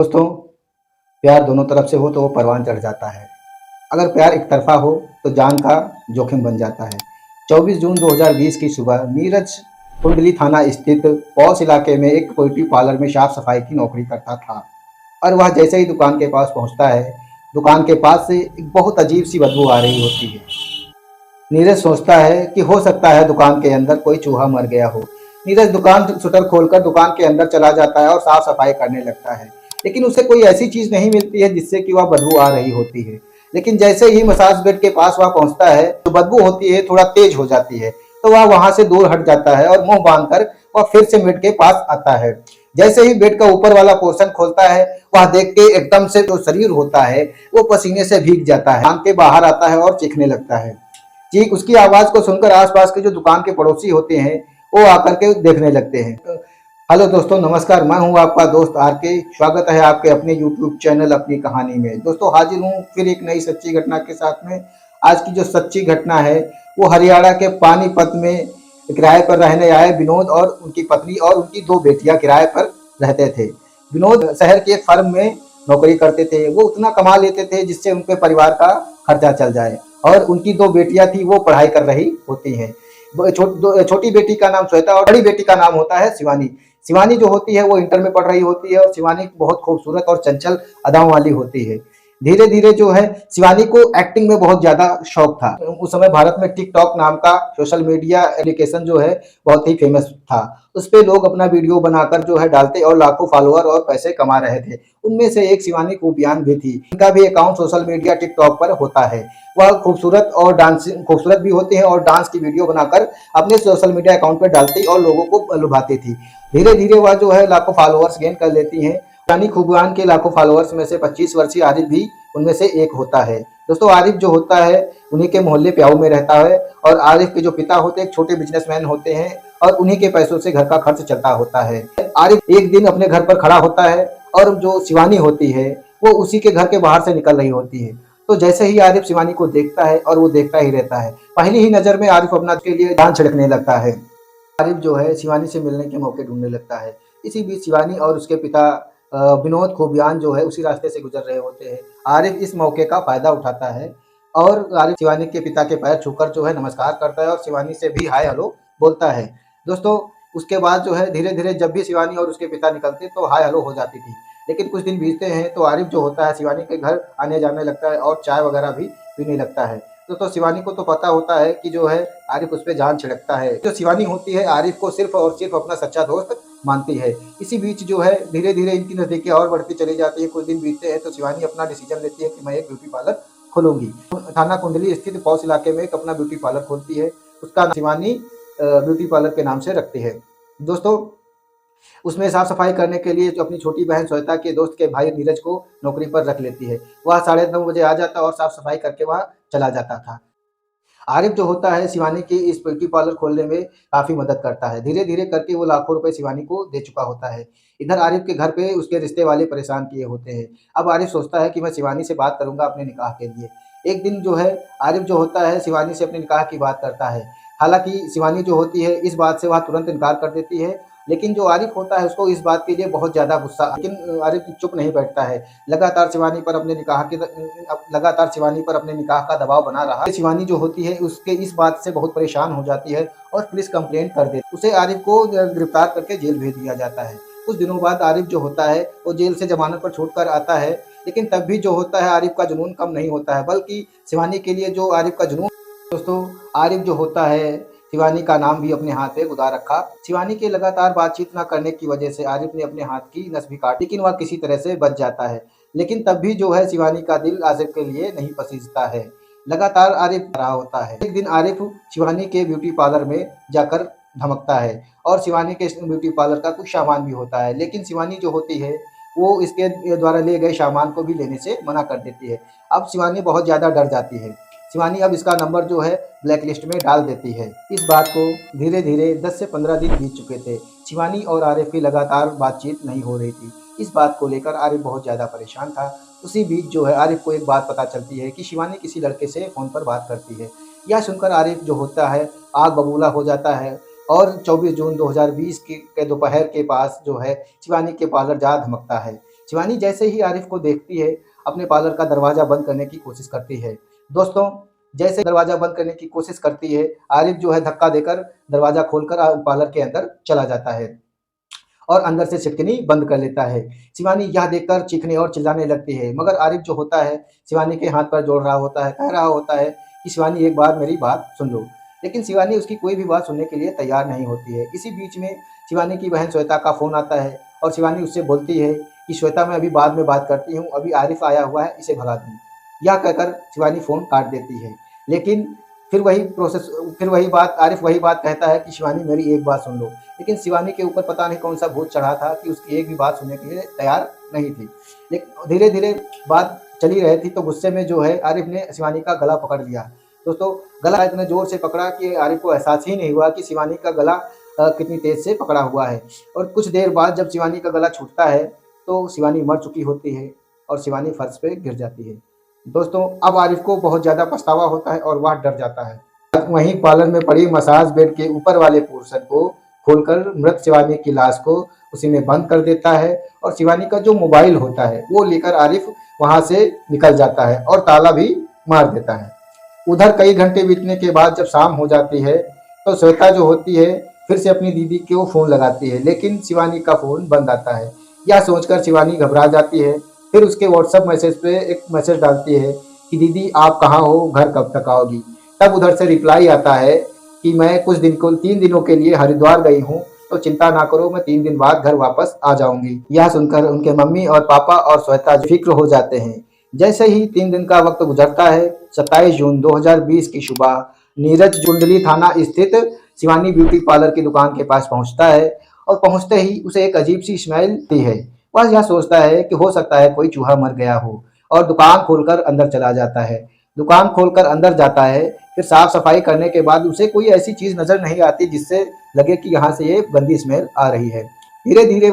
दोस्तों, प्यार दोनों तरफ से हो तो वो परवान चढ़ जाता है। अगर प्यार एक तरफा हो तो जान का जोखिम बन जाता है। 24 जून 2020 की सुबह नीरज कुंडली थाना स्थित पौष इलाके में एक पोल्ट्री पार्लर में साफ सफाई की नौकरी करता था और वह जैसे ही दुकान के पास पहुंचता है, दुकान के पास से एक बहुत अजीब सी बदबू आ रही होती है। नीरज सोचता है कि हो सकता है दुकान के अंदर कोई चूहा मर गया हो। नीरज दुकान शटर खोलकर दुकान के अंदर चला जाता है और साफ सफाई करने लगता है, लेकिन उसे कोई ऐसी चीज नहीं मिलती है जिससे कि वह बदबू आ रही होती है। लेकिन जैसे ही मसाज बेड के पास वह पहुंचता है, जो बदबू होती है थोड़ा तेज हो जाती है, तो वह वहां से दूर हट जाता है और मुंह बांधकर वह फिर से बेड के पास आता है। जैसे ही बेड का ऊपर वाला पोर्शन खोलता है, वह देख के एकदम से जो शरीर होता है वो पसीने से भीग जाता है, आंख के बाहर आता है और चीखने लगता है। चीख उसकी आवाज को सुनकर आसपास के जो दुकान के पड़ोसी होते हैं वो आकर के देखने लगते हैं। हेलो दोस्तों, नमस्कार। मैं हूं आपका दोस्त आर के। स्वागत है आपके अपने यूट्यूब चैनल अपनी कहानी में। दोस्तों, हाजिर हूं फिर एक नई सच्ची घटना के साथ में। आज की जो सच्ची घटना है वो हरियाणा के पानीपत में किराए पर रहने आए विनोद और उनकी पत्नी और उनकी दो बेटियां किराए पर रहते थे। विनोद शहर के एक फर्म में नौकरी करते थे। वो उतना कमा लेते थे जिससे उनके परिवार का खर्चा चल जाए, और उनकी दो बेटियां थी वो पढ़ाई कर रही होती हैं। छोटी बेटी का नाम श्वेता और बड़ी बेटी का नाम होता है शिवानी। शिवानी जो होती है वो इंटर में पढ़ रही होती है और शिवानी बहुत खूबसूरत और चंचल अदाओं वाली होती है। धीरे धीरे जो है शिवानी को एक्टिंग में बहुत ज्यादा शौक था। उस समय भारत में टिकटॉक नाम का सोशल मीडिया एप्लीकेशन जो है बहुत ही फेमस था। उस पे लोग अपना वीडियो बनाकर जो है डालते और लाखों फॉलोअर और पैसे कमा रहे थे। उनमें से एक शिवानी खूबियान भी थी। इनका भी अकाउंट सोशल मीडिया टिकटॉक पर होता है। वह खूबसूरत भी होते हैं और डांस की वीडियो बनाकर अपने सोशल मीडिया अकाउंट पर डालती और लोगों को लुभाती थी। धीरे धीरे वह जो है लाखों फॉलोअर्स गेन कर लेती हैं। शिवानी खूबियान के लाखों फॉलोअर्स में से 25 वर्षीय आरिफ भी उनमें से एक होता है। दोस्तों, आरिफ जो होता है उन्हीं के मोहल्ले प्याऊ में रहता है और आरिफ के जो पिता होते हैं एक छोटे बिजनेसमैन होते हैं और उन्हीं के पैसों से घर का खर्च चलता होता है। आरिफ एक दिन अपने घर पर खड़ा होता है और जो शिवानी होती है वो उसी के घर के बाहर से निकल रही होती है। तो जैसे ही आरिफ शिवानी को देखता है और वो देखता ही रहता है, पहली ही नजर में आरिफ अपना के लिए जान छिड़कने लगता है। आरिफ जो है शिवानी से मिलने के मौके ढूंढने लगता है। इसी बीच शिवानी और उसके पिता विनोद खूबियान जो है उसी रास्ते से गुजर रहे होते हैं। आरिफ इस मौके का फायदा उठाता है और आरिफ शिवानी के पिता के पैर छूकर जो है नमस्कार करता है और शिवानी से भी हाय हेलो बोलता है। दोस्तों, उसके बाद जो है धीरे धीरे जब भी शिवानी और उसके पिता निकलते तो हाय हेलो हो जाती थी। लेकिन कुछ दिन बीतते हैं तो आरिफ जो होता है शिवानी के घर आने जाने लगता है और चाय वगैरह भी पीने लगता है। तो शिवानी को तो पता होता है कि जो है आरिफ उस पर जान छिड़कता है। जो शिवानी होती है आरिफ को सिर्फ और सिर्फ अपना सच्चा दोस्त मानती है। इसी बीच जो है धीरे धीरे इनकी नजदीकें और बढ़ती चली जाती है। कुछ दिन बीतते हैं तो शिवानी अपना डिसीजन लेती है कि मैं एक ब्यूटी पार्लर खोलूंगी। थाना कुंडली स्थित पौष इलाके में एक अपना ब्यूटी पार्लर खोलती है। उसका नाम शिवानी ब्यूटी पार्लर के नाम से रखती है। दोस्तों, उसमें साफ सफाई करने के लिए जो अपनी छोटी बहन श्वेता के दोस्त के भाई नीरज को नौकरी पर रख लेती है। वह 9:30 बजे आ जाता और साफ सफाई करके वह चला जाता था। आरिफ जो होता है शिवानी की इस ब्यूटी पार्लर खोलने में काफी मदद करता है। धीरे धीरे करके वो लाखों रुपए शिवानी को दे चुका होता है। इधर आरिफ के घर पे उसके रिश्ते वाले परेशान किए होते हैं। अब आरिफ सोचता है कि मैं शिवानी से बात करूंगा अपने निकाह के लिए। एक दिन जो है आरिफ जो होता है शिवानी से अपने निकाह की बात करता है। हालांकि शिवानी जो होती है इस बात से वह तुरंत इनकार कर देती है, लेकिन जो आरिफ होता है उसको इस बात के लिए बहुत ज्यादा गुस्सा, लेकिन आरिफ चुप नहीं बैठता है। लगातार शिवानी पर अपने निकाह का दबाव बना रहा। शिवानी जो होती है उसके इस बात से बहुत परेशान हो जाती है और पुलिस कंप्लेंट कर देती है। उसे आरिफ को गिरफ्तार करके जेल भेज दिया जाता है। कुछ दिनों बाद आरिफ जो होता है वो जेल से जमानत पर छूट कर आता है, लेकिन तब भी जो होता है आरिफ का जुनून कम नहीं होता है, बल्कि शिवानी के लिए जो आरिफ का जुनून। दोस्तों, आरिफ जो होता है शिवानी का नाम भी अपने हाथ पे खुदा रखा। शिवानी के लगातार बातचीत न करने की वजह से आरिफ ने अपने हाथ की नस भी काटी, लेकिन वह किसी तरह से बच जाता है। लेकिन तब भी जो है शिवानी का दिल आरिफ के लिए नहीं पसीजता है। लगातार आरिफ रहा होता है। एक दिन आरिफ शिवानी के ब्यूटी पार्लर में जाकर धमकता है और शिवानी के ब्यूटी पार्लर का कुछ सामान भी होता है, लेकिन शिवानी जो होती है वो इसके द्वारा लिए गए सामान को भी लेने से मना कर देती है। अब शिवानी बहुत ज्यादा डर जाती है। शिवानी अब इसका नंबर जो है ब्लैक लिस्ट में डाल देती है। इस बात को धीरे धीरे 10 से 15 दिन बीत चुके थे। शिवानी और आरिफ की लगातार बातचीत नहीं हो रही थी। इस बात को लेकर आरिफ बहुत ज़्यादा परेशान था। उसी बीच जो है आरिफ को एक बात पता चलती है कि शिवानी किसी लड़के से फ़ोन पर बात करती है। यह सुनकर आरिफ जो होता है आग बबूला हो जाता है और 24 जून 2020 के दोपहर के पास जो है शिवानी के पार्लर जा धमकता है। शिवानी जैसे ही आरिफ को देखती है, अपने पार्लर का दरवाज़ा बंद करने की कोशिश करती है। दोस्तों, जैसे दरवाज़ा बंद करने की कोशिश करती है, आरिफ जो है धक्का देकर दरवाज़ा खोलकर पार्लर के अंदर चला जाता है और अंदर से सिटकनी बंद कर लेता है। शिवानी यह देखकर चीखने और चिल्लाने लगती है, मगर आरिफ जो होता है शिवानी के हाथ पर जोड़ रहा होता है, कह रहा होता है कि शिवानी एक बार मेरी बात सुन लो। लेकिन शिवानी उसकी कोई भी बात सुनने के लिए तैयार नहीं होती है। इसी बीच में शिवानी की बहन श्वेता का फ़ोन आता है और शिवानी उससे बोलती है कि श्वेता, मैं अभी बाद में बात करती हूँ, अभी आरिफ आया हुआ है, इसे भगा दूँ। यह कहकर शिवानी फ़ोन काट देती है। लेकिन फिर वही बात आरिफ वही बात कहता है कि शिवानी मेरी एक बात सुन लो। लेकिन शिवानी के ऊपर पता नहीं कौन सा भूत चढ़ा था कि उसकी एक भी बात सुनने के लिए तैयार नहीं थी। लेकिन धीरे धीरे बात चली रही थी तो गुस्से में जो है आरिफ ने शिवानी का गला पकड़ लिया। दोस्तों, गला इतने जोर से पकड़ा कि आरिफ को एहसास ही नहीं हुआ कि शिवानी का गला कितनी तेज से पकड़ा हुआ है। और कुछ देर बाद जब शिवानी का गला छूटता है तो शिवानी मर चुकी होती है और शिवानी फर्श पे गिर जाती है। दोस्तों, अब आरिफ को बहुत ज़्यादा पछतावा होता है और वह डर जाता है। वहीं पार्लर में पड़ी मसाज बेड के ऊपर वाले पोर्शन को खोलकर मृत शिवानी की लाश को उसी में बंद कर देता है और शिवानी का जो मोबाइल होता है वो लेकर आरिफ वहां से निकल जाता है और ताला भी मार देता है। उधर कई घंटे बीतने के बाद जब शाम हो जाती है तो श्वेता जो होती है फिर से अपनी दीदी को फ़ोन लगाती है, लेकिन शिवानी का फ़ोन बंद आता है। यह सोचकर शिवानी घबरा जाती है। फिर उसके व्हाट्सएप मैसेज पे एक मैसेज डालती है कि दीदी आप कहाँ हो, घर कब तक आओगी। तब उधर से रिप्लाई आता है कि मैं कुछ दिन को 3 दिनों के लिए हरिद्वार गई हूँ, तो चिंता ना करो, मैं 3 दिन बाद घर वापस आ जाऊंगी। यह सुनकर उनके मम्मी और पापा और श्वेता फिक्र हो जाते हैं। जैसे ही 3 दिन का वक्त गुजरता है, 27 जून 2020 की सुबह नीरज कुंडली थाना स्थित शिवानी ब्यूटी पार्लर की दुकान के पास पहुंचता है और पहुंचते ही उसे एक अजीब सी स्मेल आती है। वह यह सोचता है कि हो सकता है कोई चूहा मर गया हो और दुकान खोलकर अंदर चला जाता है। दुकान खोलकर अंदर जाता है, फिर साफ सफाई करने के बाद उसे कोई ऐसी चीज नजर नहीं आती जिससे लगे कि यहाँ से ये गंदी स्मेल आ रही है। धीरे धीरे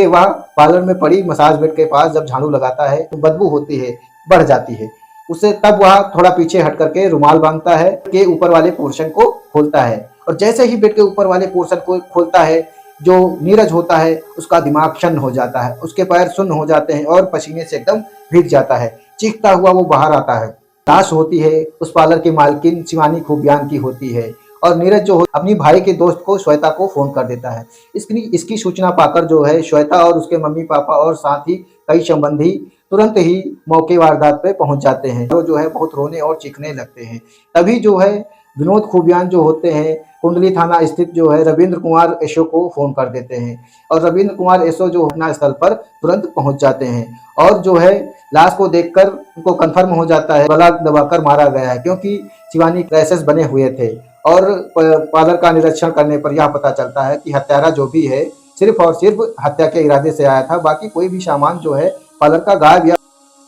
वह पार्लर में पड़ी मसाज बेड के पास जब झाड़ू लगाता है तो बदबू होती है, बढ़ जाती है उसे। तब वह थोड़ा पीछे हट करके रुमाल बांधता है, के ऊपर वाले पोर्शन को खोलता है और जैसे ही बेड के ऊपर वाले पोर्शन को खोलता है, जो नीरज होता है उसका दिमाग शन्न हो जाता है, उसके पैर सुन्न हो जाते हैं और पसीने से एकदम भीग जाता है। चीखता हुआ वो बाहर आता है। लाश होती है उस पार्लर की मालकिन शिवानी खूबियान की होती है और नीरज जो अपनी भाई के दोस्त को श्वेता को फोन कर देता है। इसकी सूचना पाकर जो है श्वेता और उसके मम्मी पापा और साथ ही कई संबंधी तुरंत ही मौके वारदात पे पहुंच जाते हैं। जो है बहुत रोने और चीखने लगते हैं। तभी जो है विनोद खूबियान जो होते हैं कुंडली थाना स्थित जो है रविंद्र कुमार एसो को फोन कर देते हैं और रविंद्र कुमार एसो जो घटना स्थल पर तुरंत पहुंच जाते हैं और जो है लाश को देखकर उनको कंफर्म हो जाता है गला दबाकर मारा गया है, क्योंकि शिवानी क्रैशेस बने हुए थे। और पार्लर का निरीक्षण करने पर यह पता चलता है कि हत्यारा जो भी है सिर्फ और सिर्फ हत्या के इरादे से आया था, बाकी कोई भी सामान जो है पार्लर का गायब या।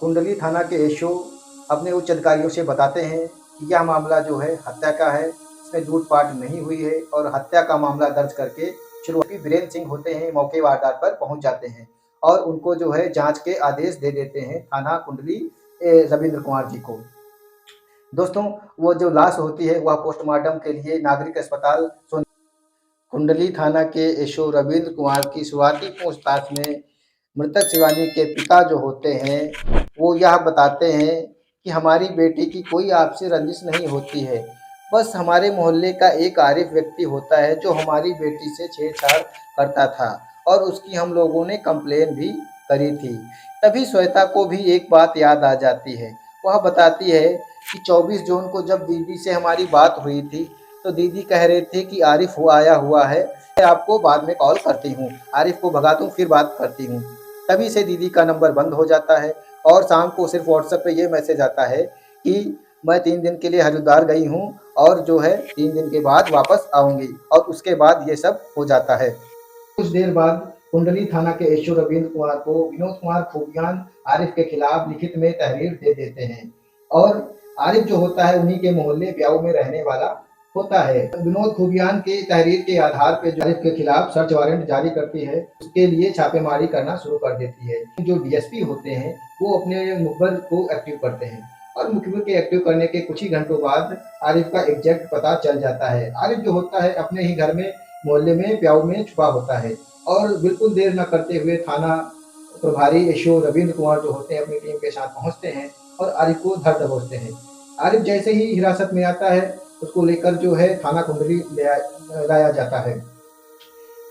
कुंडली थाना के एसओ अपने उच्च अधिकारियों से बताते हैं कि यह मामला जो है हत्या का है, इसमें लूटपाट नहीं हुई है और हत्या का मामला दर्ज करके शुरुआती वीरेंद्र सिंह होते हैं मौके वारदात पर पहुंच जाते हैं और उनको जो है जांच के आदेश दे देते हैं थाना कुंडली रविंद्र कुमार जी को। दोस्तों, वो जो लाश होती है वह पोस्टमार्टम के लिए नागरिक अस्पताल कुंडली थाना के एसओ रविंद्र कुमार की शुरुआती पूछताछ में मृतक शिवानी के पिता जो होते हैं वो यह बताते हैं कि हमारी बेटी की कोई आपसी रंजिश नहीं होती है, बस हमारे मोहल्ले का एक आरिफ व्यक्ति होता है जो हमारी बेटी से छेड़छाड़ करता था और उसकी हम लोगों ने कंप्लेन भी करी थी। तभी श्वेता को भी एक बात याद आ जाती है। वह बताती है कि 24 जून को जब दीदी से हमारी बात हुई थी तो दीदी कह रहे थे कि आरिफ आया हुआ है, मैं आपको बाद में कॉल करती हूँ, आरिफ को भगा दूँ फिर बात करती हूँ। तभी से दीदी का नंबर बंद हो जाता है और शाम को सिर्फ व्हाट्सएप पे ये मैसेज आता है कि मैं 3 दिन के लिए हरिद्वार गई हूँ और जो है 3 दिन के बाद वापस आऊँगी और उसके बाद ये सब हो जाता है। कुछ देर बाद कुंडली थाना के एसओ रविंद्र कुमार को विनोद कुमार खूबियान आरिफ के खिलाफ लिखित में तहरीर दे देते हैं और आरिफ जो होता है उन्हीं के मोहल्ले ब्याऊ में रहने वाला होता है। विनोद खूबियान के तहरीर के आधार पर जो आरिफ के खिलाफ सर्च वारंट जारी करती है, उसके लिए छापेमारी करना शुरू कर देती है। जो डीएसपी होते हैं वो अपने मुखबिर को एक्टिव करते हैं और मुखबिर के एक्टिव करने के कुछ ही घंटों बाद आरिफ का एग्जैक्ट पता चल जाता है। आरिफ जो होता है अपने ही घर में मोहल्ले में प्याऊ में छुपा होता है और बिल्कुल देर न करते हुए थाना प्रभारी एसओ रविंद्र कुमार जो होते हैं अपनी टीम के साथ पहुंचते हैं और आरिफ को धर दबोचते हैं। आरिफ जैसे ही हिरासत में आता है, उसको लेकर जो है थाना कुंडली लाया जाता है।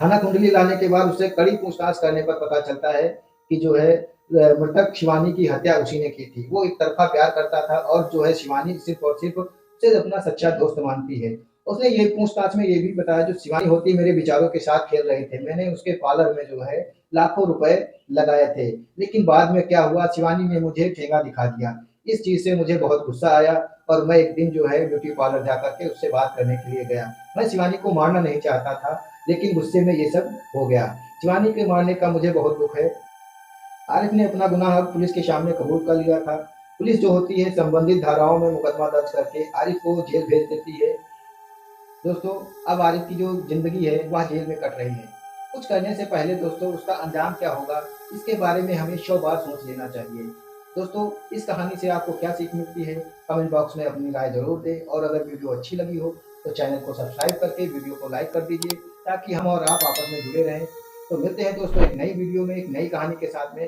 थाना कुंडली लाने के बाद उससे कड़ी पूछताछ करने पर पता चलता है कि जो है मृतक शिवानी की हत्या उसी ने की थी। वो एक तरफा प्यार करता था और जो है शिवानी सिर्फ और सिर्फ उसे अपना सच्चा दोस्त मानती है। उसने ये पूछताछ में ये भी बताया जो शिवानी होती मेरे विचारों के साथ खेल रही थी। मैंने उसके पार्लर में जो है लाखों रुपए लगाए थे, लेकिन बाद में क्या हुआ शिवानी ने मुझे ठेंगा दिखा दिया। इस चीज़ से मुझे बहुत गुस्सा आया और मैं एक दिन जो है ब्यूटी पार्लर जाकर के उससे बात करने के लिए गया। मैं शिवानी को मारना नहीं चाहता था, लेकिन गुस्से में ये सब हो गया। शिवानी के मारने का मुझे बहुत दुख है। आरिफ ने अपना गुनाह पुलिस के सामने कबूल कर लिया था। पुलिस जो होती है संबंधित धाराओं में मुकदमा दर्ज करके आरिफ को जेल भेज देती है। दोस्तों, अब आरिफ की जो जिंदगी है वह जेल में कट रही है। कुछ करने से पहले दोस्तों उसका अंजाम क्या होगा, इसके बारे में हमें 100 बार सोच लेना चाहिए। दोस्तों, इस कहानी से आपको क्या सीख मिलती है, कमेंट बॉक्स में अपनी राय जरूर दें और अगर वीडियो अच्छी लगी हो तो चैनल को सब्सक्राइब करके वीडियो को लाइक कर दीजिए ताकि हम और आप आपस में जुड़े रहें। तो मिलते हैं दोस्तों एक नई वीडियो में एक नई कहानी के साथ में।